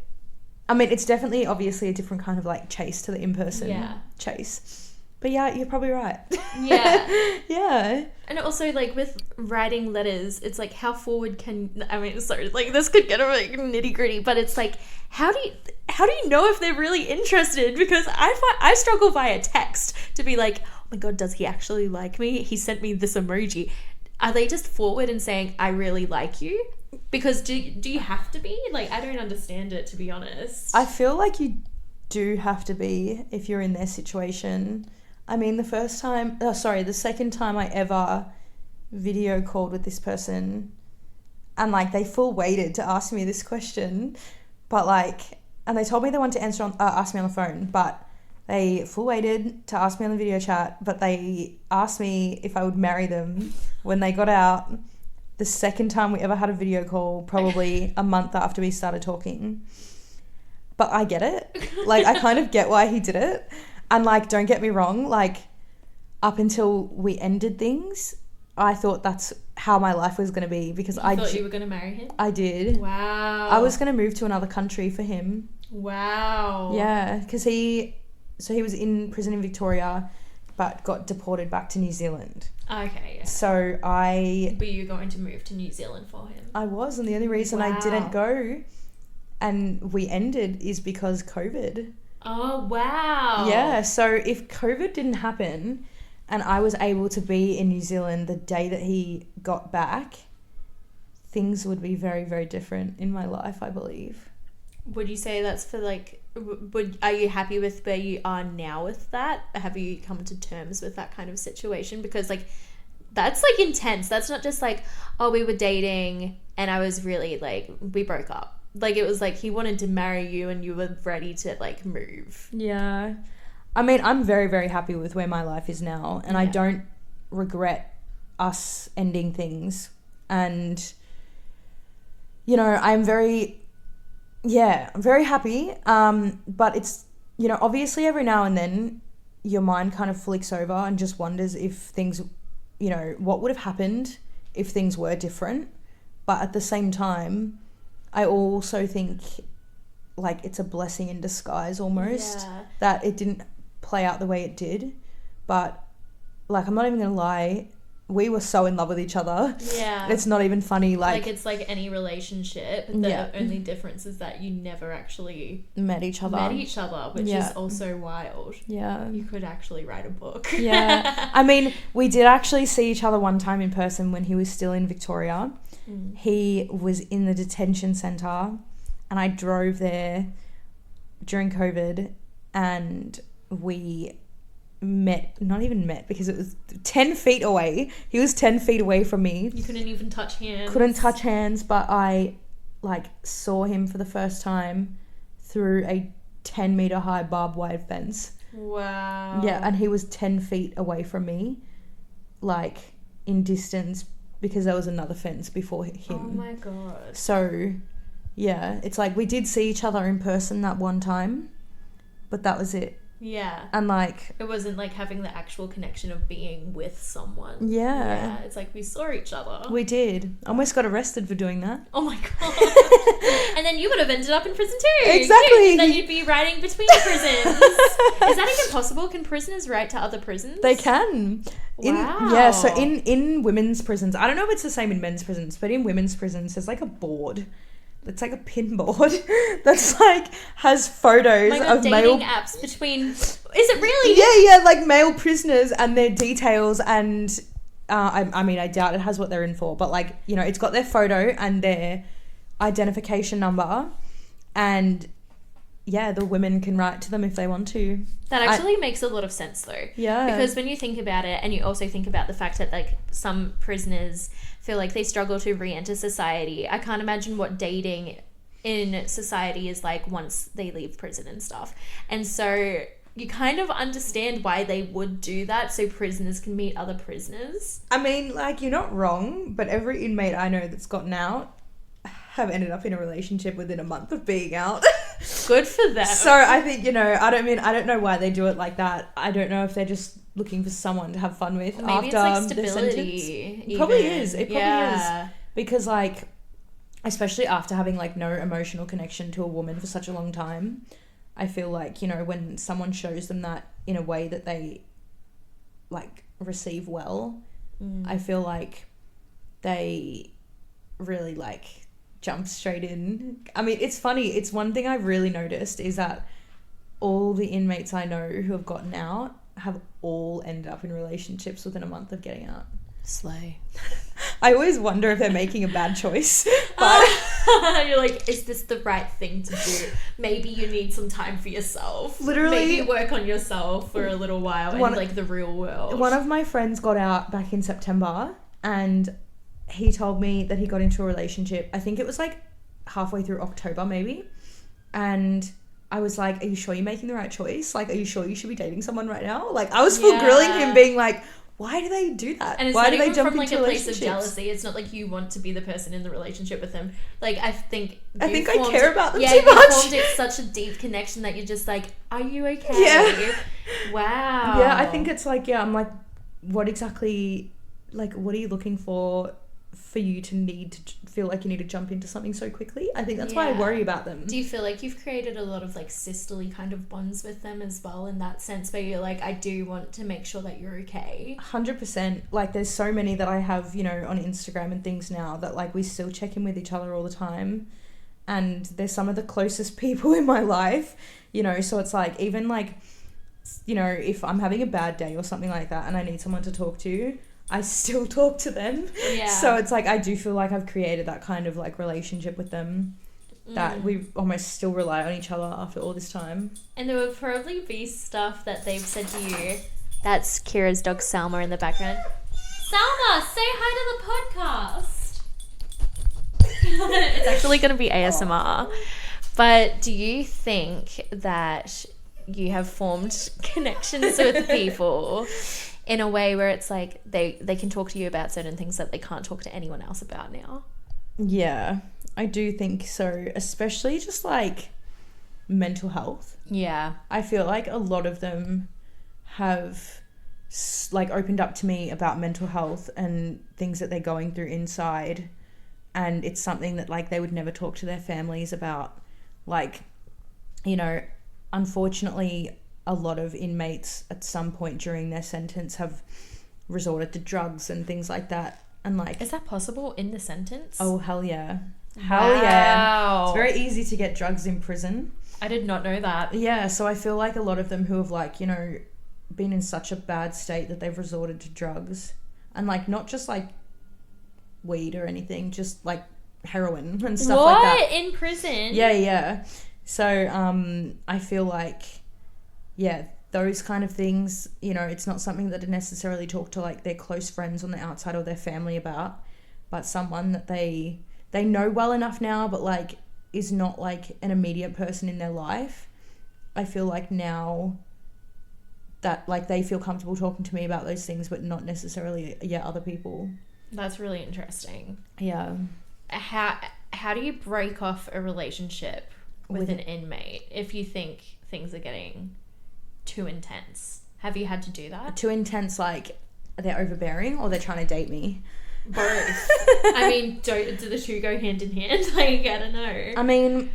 I mean, it's definitely obviously a different kind of, like, chase to the in-person chase. But yeah, you're probably right.
Yeah.
Yeah.
And also, like, with writing letters, it's like, how forward I mean, sorry, like, this could get a like nitty gritty, but it's like, how do you know if they're really interested? Because I struggle via text to be like, oh my God, does he actually like me? He sent me this emoji. Are they just forward and saying, I really like you? Because do you have to be? Like, I don't understand it, to be honest.
I feel like you do have to be if you're in their situation. I mean, the second time I ever video called with this person, and, like, they full waited to ask me this question, but, like, and they told me they wanted to ask me on the phone, but they full waited to ask me on the video chat, but they asked me if I would marry them when they got out. The second time we ever had a video call, probably a month after we started talking. But I get it. Like, I kind of get why he did it. And, like, don't get me wrong, like, up until we ended things, I thought that's how my life was going to be, because I thought
you were going to marry him?
I did.
Wow.
I was going to move to another country for him.
Wow.
Yeah, because he was in prison in Victoria, but got deported back to New Zealand.
Okay, yeah.
So
Were you going to move to New Zealand for him?
I was, and the only reason I didn't go and we ended is because COVID.
Oh, wow.
Yeah, so if COVID didn't happen and I was able to be in New Zealand the day that he got back, things would be very, very different in my life, I believe.
Would you say that's for, like, are you happy with where you are now with that? Have you come to terms with that kind of situation? Because, like, that's, like, intense. That's not just like, oh, we were dating and I was really, like, we broke up. Like, it was like he wanted to marry you and you were ready to, like, move.
Yeah. I mean, I'm very, very happy with where my life is now, and I don't regret us ending things. And, you know, I'm very happy. But it's, you know, obviously every now and then your mind kind of flicks over and just wonders if things, you know, what would have happened if things were different. But at the same time, I also think, like, it's a blessing in disguise almost that it didn't play out the way it did. But, like, I'm not even gonna lie, we were so in love with each other.
Yeah.
It's not even funny. Like
it's like any relationship. The only difference is that you never actually
met each other,
which is also wild.
Yeah.
You could actually write a book.
Yeah. I mean, we did actually see each other one time in person when he was still in Victoria. He was in the detention centre and I drove there during COVID and we not even met because it was 10 feet away. He was 10 feet away from me.
You couldn't even touch hands.
Couldn't touch hands, but I like saw him for the first time through a 10-meter high barbed wire fence.
Wow.
Yeah, and he was 10 feet away from me, like in distance, because there was another fence before him.
Oh my god.
So, yeah, it's like we did see each other in person that one time, but that was it.
Yeah.
And like...
It wasn't like having the actual connection of being with someone.
Yeah.
Yeah, it's like we saw each other.
We did. Almost got arrested for doing that.
Oh my god. And then you would have ended up in prison too.
Exactly.
Then you'd be writing between prisons. Is that even possible? Can prisoners write to other prisons?
They can.
Wow.
Yeah, so in women's prisons, I don't know if it's the same in men's prisons, but in women's prisons, there's like a board. It's like a pin board that's like has photos of
dating
male
apps between. Is it really?
Yeah, like male prisoners and their details and I mean I doubt it has what they're in for, but like, you know, it's got their photo and their identification number and yeah, the women can write to them if they want to.
That actually makes a lot of sense though.
Yeah.
Because when you think about it and you also think about the fact that like some prisoners feel like they struggle to re-enter society, I can't imagine what dating in society is like once they leave prison and stuff. And so you kind of understand why they would do that, so prisoners can meet other prisoners.
I mean, like, you're not wrong, but every inmate I know that's gotten out have ended up in a relationship within a month of being out.
Good for them.
So I think, you know, I don't know why they do it like that. I don't know if they're just looking for someone to have fun with.
Maybe
after
it's like
their
stability.
sentence. It probably is. It probably is. Because like, especially after having like no emotional connection to a woman for such a long time, I feel like, you know, when someone shows them that in a way that they like receive well, I feel like they really like jump straight in. I mean, it's funny. It's one thing I've really noticed is that all the inmates I know who have gotten out have all ended up in relationships within a month of getting out.
Slay.
I always wonder if they're making a bad choice. But
you're like, is this the right thing to do? Maybe you need some time for yourself.
Literally.
Maybe work on yourself for a little while in like the real world.
One of my friends got out back in September and he told me that he got into a relationship. I think it was like halfway through October maybe. And I was like, are you sure you're making the right choice? Like, are you sure you should be dating someone right now? Like, I was full grilling him being like, why do they do that?
And it's
why
not
do
even
they jump
from like
into
a place of
relationships?
jealousy. It's not like you want to be the person in the relationship with them. Like, I think I
care about them too
you
much.
formed it such a deep connection that you're just like, are you okay?
Yeah.
Wow.
Yeah, I think it's like, I'm like, what exactly, like, what are you looking for you to need to feel like you need to jump into something so quickly? I think that's why I worry about them.
Do you feel like you've created a lot of like sisterly kind of bonds with them as well in that sense where you're like, I do want to make sure that you're okay?
100%. Like, there's so many that I have, you know, on Instagram and things now that like we still check in with each other all the time, and they're some of the closest people in my life, you know. So it's like, even like, you know, if I'm having a bad day or something like that and I need someone to talk to, I still talk to them.
Yeah.
So it's like, I do feel like I've created that kind of like relationship with them that we almost still rely on each other after all this time. And
there would probably be stuff that they've said to you. That's Keira's dog Salma in the background. Salma, say hi to the podcast. It's actually going to be ASMR. But do you think that you have formed connections with people in a way where it's like they can talk to you about certain things that they can't talk to anyone else about now?
Yeah, I do think so, especially just like mental health.
Yeah.
I feel like a lot of them have like opened up to me about mental health and things that they're going through inside, and it's something that like they would never talk to their families about. Like, you know, unfortunately a lot of inmates at some point during their sentence have resorted to drugs and things like that. And like,
is that possible in the sentence?
oh, hell yeah. Hell yeah. It's very easy to get drugs in prison.
I did not know that.
Yeah, so I feel like a lot of them who have like, you know, been in such a bad state that they've resorted to drugs, and like not just like weed or anything, just like heroin and stuff like that.
What? In prison?
Yeah. So I feel like, yeah, those kind of things, you know, it's not something that they necessarily talk to like their close friends on the outside or their family about, but someone that they know well enough now, but like is not like an immediate person in their life. I feel like now that like they feel comfortable talking to me about those things, but not necessarily other people.
That's really interesting.
Yeah.
How do you break off a relationship with an inmate if you think things are getting too intense? Have you had to do that?
Too intense, like they're overbearing or they're trying to date me?
Both. I mean, do the two go hand in hand? Like, I don't know.
I mean,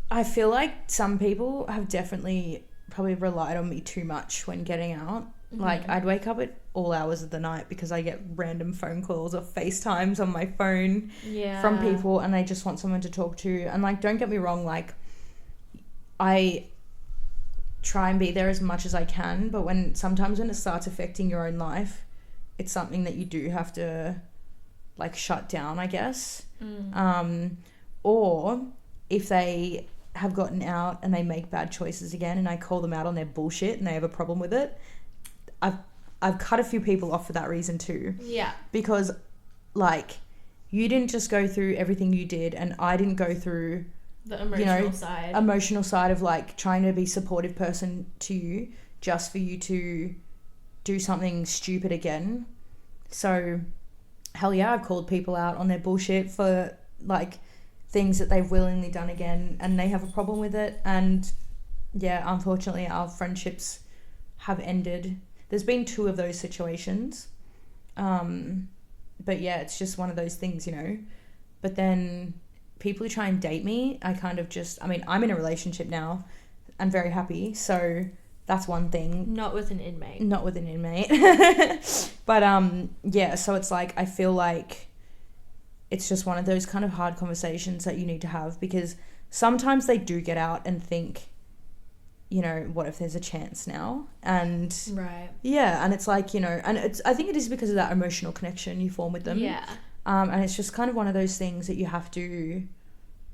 I feel like some people have definitely probably relied on me too much when getting out. Like, I'd wake up at all hours of the night because I get random phone calls or FaceTimes on my phone from people, and they just want someone to talk to. And like, don't get me wrong, like I try and be there as much as I can, but sometimes when it starts affecting your own life, it's something that you do have to like shut down, I guess. Or if they have gotten out and they make bad choices again and I call them out on their bullshit and they have a problem with it, I've cut a few people off for that reason too.
Yeah.
Because like you didn't just go through everything you did, and I didn't go through
the emotional side
of like trying to be a supportive person to you just for you to do something stupid again. So hell yeah, I've called people out on their bullshit for like things that they've willingly done again, and they have a problem with it. And yeah, unfortunately our friendships have ended. There's been 2 of those situations. But yeah, it's just one of those things, you know. But then people who try and date me, I kind of just, I mean, I'm in a relationship now and very happy, so that's one thing.
Not with an inmate.
But yeah, so it's like I feel like it's just one of those kind of hard conversations that you need to have, because sometimes they do get out and think, you know, what if there's a chance now? And
right.
Yeah, and it's like, you know, and I think it is because of that emotional connection you form with them.
Yeah.
And it's just kind of one of those things that you have to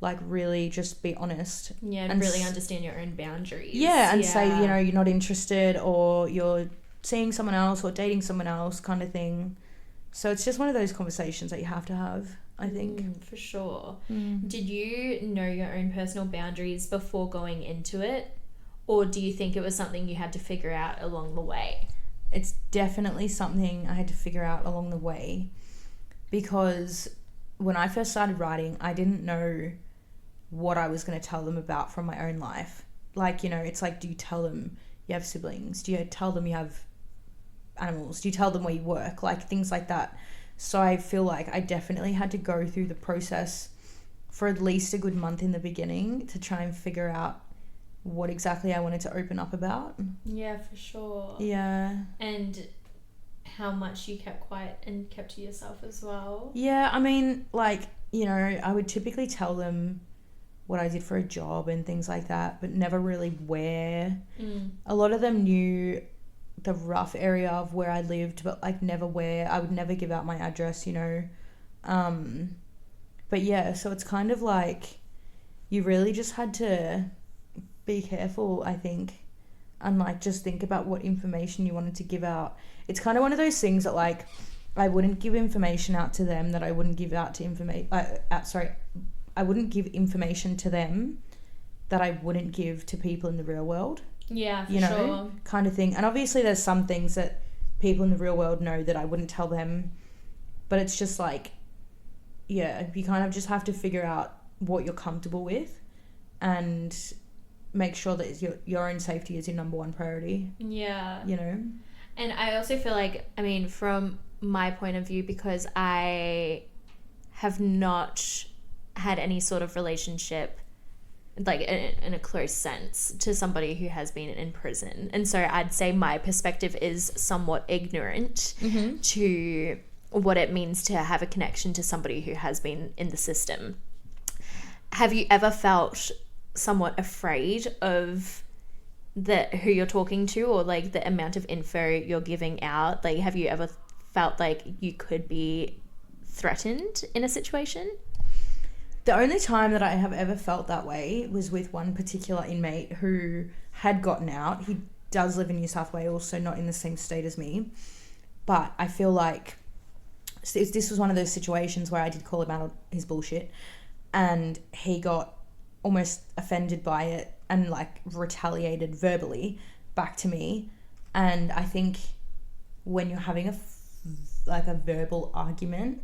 like really just be honest.
Yeah, and really understand your own boundaries.
Yeah, and say, you know, you're not interested, or you're seeing someone else or dating someone else kind of thing. So it's just one of those conversations that you have to have, I think.
For sure. Did you know your own personal boundaries before going into it? Or do you think it was something you had to figure out along the way?
It's definitely something I had to figure out along the way, because when I first started writing, I didn't know what I was going to tell them about from my own life. Like, you know, it's like, do you tell them you have siblings? Do you tell them you have animals? Do you tell them where you work? Like, things like that. So I feel like I definitely had to go through the process for at least a good month in the beginning to try and figure out what exactly I wanted to open up about.
Yeah, for sure.
Yeah.
And how much you kept quiet and kept to yourself as well.
Yeah, I mean, like, you know, I would typically tell them what I did for a job and things like that, but never really where. A lot of them knew the rough area of where I lived, but like never where. I would never give out my address, you know. But yeah, so it's kind of like you really just had to be careful, I think, and like just think about what information you wanted to give out. It's kind of one of those things that like I wouldn't give information out to them that I wouldn't give out to I wouldn't give information to them that I wouldn't give to people in the real world.
Yeah, for
you know,
sure.
Kind of thing. And obviously there's some things that people in the real world know that I wouldn't tell them, but it's just like, yeah, you kind of just have to figure out what you're comfortable with and make sure that your own safety is your number one priority.
Yeah.
You know?
And I also feel like, I mean, from my point of view, because I have not had any sort of relationship like in a close sense to somebody who has been in prison. And so I'd say my perspective is somewhat ignorant to what it means to have a connection to somebody who has been in the system. Have you ever felt somewhat afraid of who you're talking to, or like the amount of info you're giving out? Like, have you ever felt like you could be threatened in a situation?
The only time that I have ever felt that way was with one particular inmate who had gotten out. He does live in New South Wales, so not in the same state as me. But I feel like this was one of those situations where I did call him out on his bullshit, and he got almost offended by it and like retaliated verbally back to me. And I think when you're having a verbal argument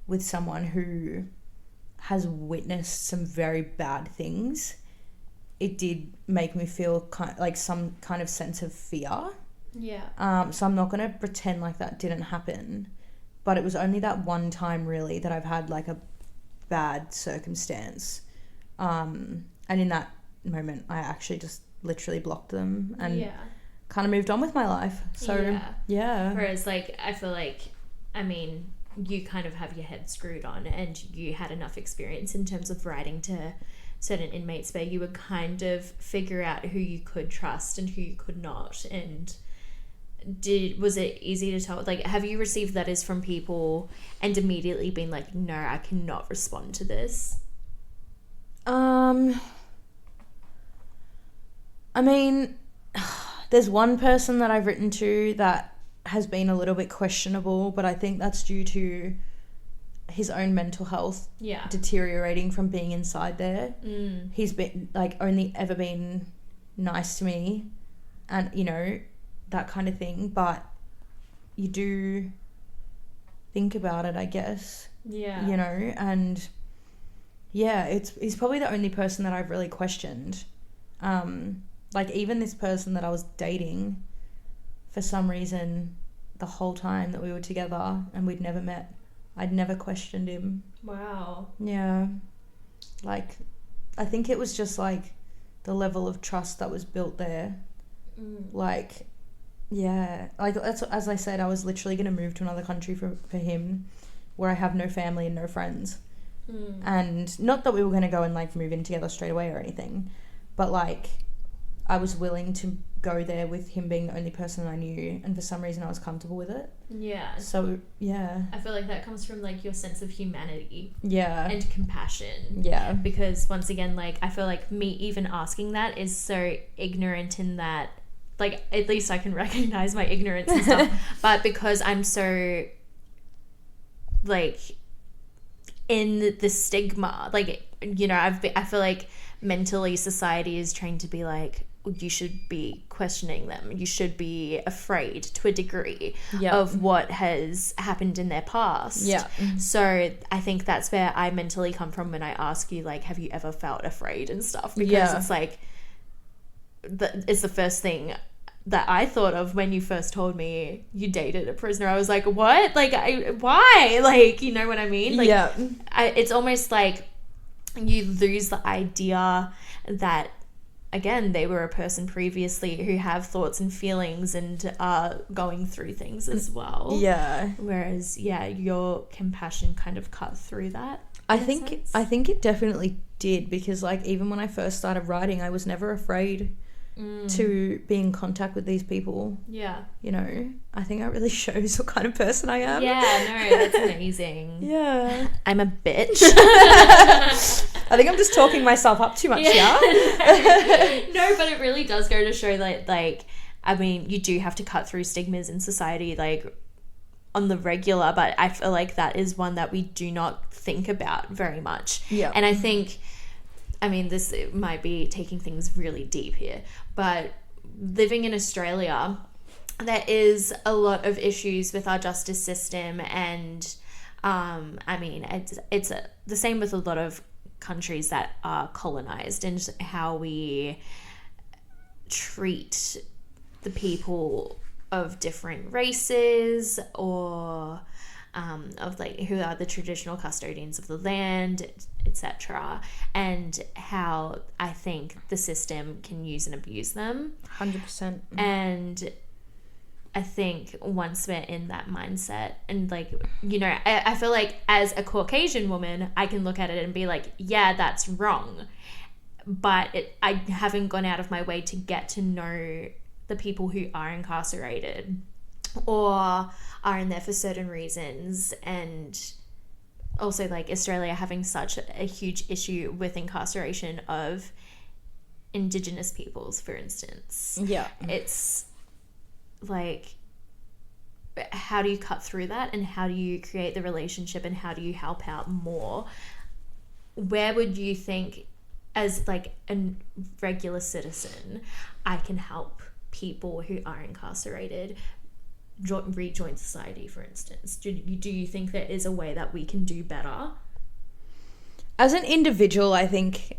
with someone who has witnessed some very bad things, it did make me feel some kind of sense of fear.
Yeah.
So I'm not going to pretend like that didn't happen, but it was only that one time really that I've had like a bad circumstance. And in that moment, I actually just literally blocked them and kind of moved on with my life. So, yeah.
Whereas, like, I feel like, I mean, you kind of have your head screwed on, and you had enough experience in terms of writing to certain inmates where you would kind of figure out who you could trust and who you could not. And was it easy to tell? Like, have you received letters from people and immediately been like, no, I cannot respond to this?
I mean, there's one person that I've written to that has been a little bit questionable, but I think that's due to his own mental health deteriorating from being inside there. He's been like only ever been nice to me, and you know, that kind of thing, but you do think about it, I guess.
Yeah.
You know, and yeah, he's probably the only person that I've really questioned. Like even this person that I was dating, for some reason, the whole time that we were together and we'd never met, I'd never questioned him.
Wow.
Yeah. Like, I think it was just like the level of trust that was built there. Like, yeah. Like, that's, as I said, I was literally going to move to another country for him where I have no family and no friends. And not that we were going to go and like move in together straight away or anything, but like I was willing to go there with him being the only person I knew, and for some reason I was comfortable with it.
Yeah.
So yeah,
I feel like that comes from like your sense of humanity.
Yeah.
And compassion.
Yeah.
Because once again, like I feel like me even asking that is so ignorant in that, like, at least I can recognize my ignorance and stuff, but because I'm so like in the stigma, like, you know, I feel like mentally society is trained to be like, you should be questioning them, you should be afraid to a degree of what has happened in their past. So I think that's where I mentally come from when I ask you, like, have you ever felt afraid and stuff, because it's like it's the first thing that I thought of when you first told me you dated a prisoner. I was like, what? Like, why? Like, you know what I mean? Like, it's almost like you lose the idea that, again, they were a person previously who have thoughts and feelings and are going through things as well. Yeah. Whereas, your compassion kind of cut through that.
I think it definitely did, because like even when I first started writing, I was never afraid to be in contact with these people.
Yeah.
You know, I think that really shows what kind of person I am.
Yeah, no, that's amazing.
Yeah.
I'm a bitch.
I think I'm just talking myself up too much, No,
but it really does go to show that, like, I mean, you do have to cut through stigmas in society, like, on the regular, but I feel like that is one that we do not think about very much.
Yeah.
And I think, I mean, this might be taking things really deep here, but living in Australia, there is a lot of issues with our justice system, and I mean, it's the same with a lot of countries that are colonized, and how we treat the people of different races, or of like who are the traditional custodians of the land, etc., and how I think the system can use and abuse them.
100%.
And I think once we're in that mindset and like, you know, I feel like as a Caucasian woman, I can look at it and be like, yeah, that's wrong. But I haven't gone out of my way to get to know the people who are incarcerated or are in there for certain reasons. And also like Australia having such a huge issue with incarceration of Indigenous peoples, for instance.
Yeah.
It's like, how do you cut through that, and how do you create the relationship, and how do you help out more? Where would you think, as like a regular citizen, I can help people who are incarcerated rejoin society, for instance? Do you think there is a way that we can do better?
As an individual, I think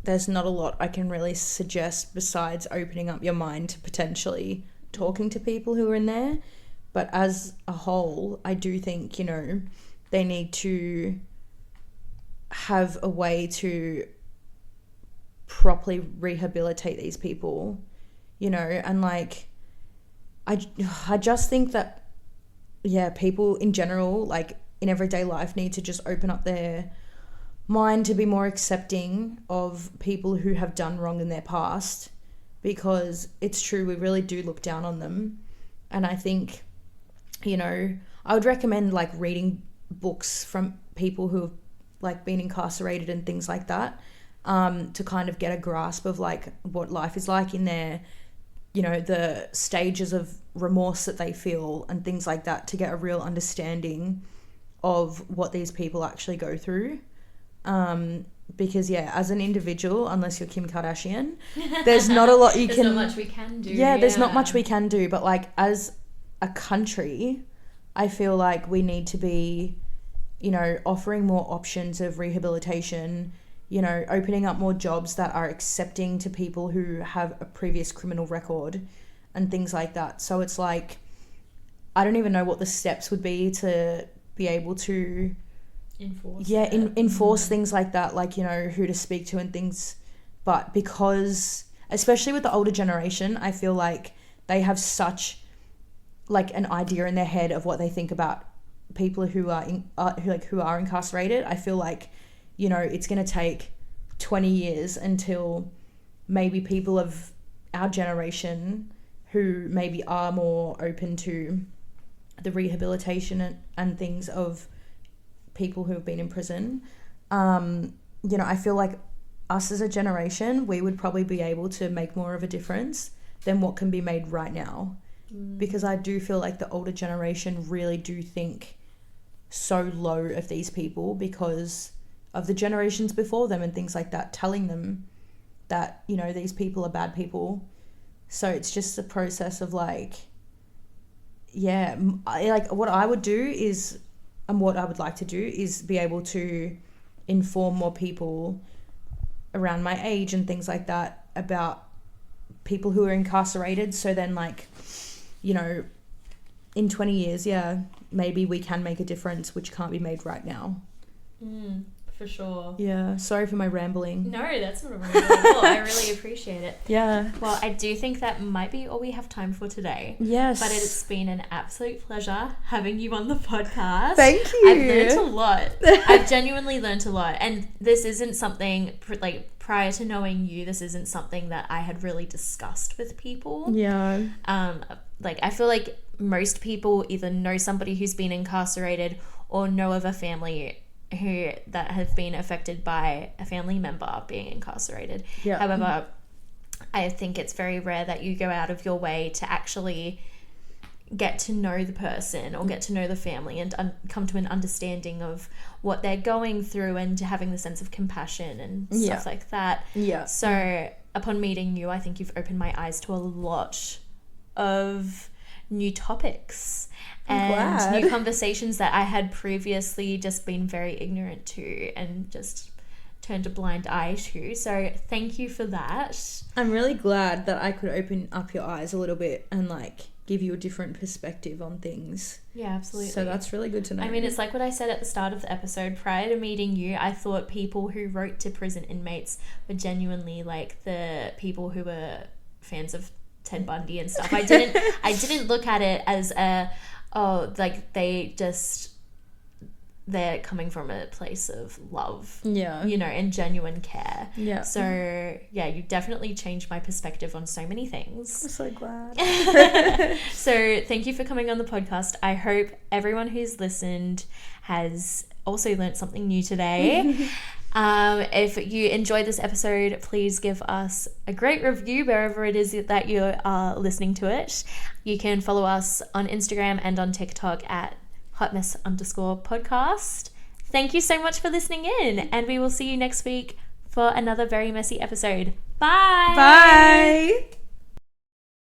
there's not a lot I can really suggest besides opening up your mind to potentially talking to people who are in there. But as a whole, I do think, you know, they need to have a way to properly rehabilitate these people, you know, and like I just think that, yeah, people in general, like in everyday life, need to just open up their mind to be more accepting of people who have done wrong in their past, because it's true, we really do look down on them. And I think, you know, I would recommend like reading books from people who have like been incarcerated and things like that, to kind of get a grasp of like what life is like in there, you know, the stages of remorse that they feel and things like that, to get a real understanding of what these people actually go through. Because yeah, as an individual, unless you're Kim Kardashian, there's not a lot you
there's
can...
not much we can do.
Yeah, there's not much we can do. But like as a country, I feel like we need to be, you know, offering more options of rehabilitation, you know, opening up more jobs that are accepting to people who have a previous criminal record and things like that. So it's like, I don't even know what the steps would be to be able to enforce things like that, like, you know, who to speak to and things. But because, especially with the older generation, I feel like they have such like an idea in their head of what they think about people who are who are incarcerated. I feel like, you know, it's going to take 20 years until maybe people of our generation who maybe are more open to the rehabilitation and things of people who have been in prison. You know, I feel like us as a generation, we would probably be able to make more of a difference than what can be made right now. Because I do feel like the older generation really do think so low of these people because of the generations before them and things like that, telling them that, you know, these people are bad people. So it's just a process of like, yeah, like what I would do is, and what I would like to do is be able to inform more people around my age and things like that about people who are incarcerated. So then, like, you know, in 20 years, yeah, maybe we can make a difference which can't be made right now.
For sure.
Yeah, sorry for my rambling.
No, that's not a ramble at all. I really appreciate it.
Yeah.
Well, I do think that might be all we have time for today.
Yes.
But it's been an absolute pleasure having you on the podcast.
Thank you.
I've learned a lot. I've genuinely learned a lot. And this isn't something, like, prior to knowing you, this isn't something that I had really discussed with people.
Yeah.
Like, I feel like most people either know somebody who's been incarcerated or know of a family that have been affected by a family member being incarcerated.
Yeah.
However, I think it's very rare that you go out of your way to actually get to know the person or get to know the family and come to an understanding of what they're going through and having the sense of compassion and stuff like that.
Yeah.
So upon meeting you, I think you've opened my eyes to a lot of new topics and new conversations that I had previously just been very ignorant to and just turned a blind eye to. So thank you for that.
I'm really glad that I could open up your eyes a little bit and like give you a different perspective on things.
Yeah, absolutely.
So that's really good to know.
I mean, it's like what I said at the start of the episode. Prior to meeting you, I thought people who wrote to prison inmates were genuinely like the people who were fans of Ted Bundy and stuff. I didn't look at it as like they're coming from a place of love, and genuine care.
Yeah.
So yeah, you definitely changed my perspective on so many things.
I'm so glad.
So thank you for coming on the podcast. I hope everyone who's listened has also learnt something new today. If you enjoyed this episode, please give us a great review wherever it is that you are listening to it. You can follow us on Instagram and on TikTok at hotmess_podcast. Thank you so much for listening in, and we will see you next week for another very messy episode. Bye.
Bye.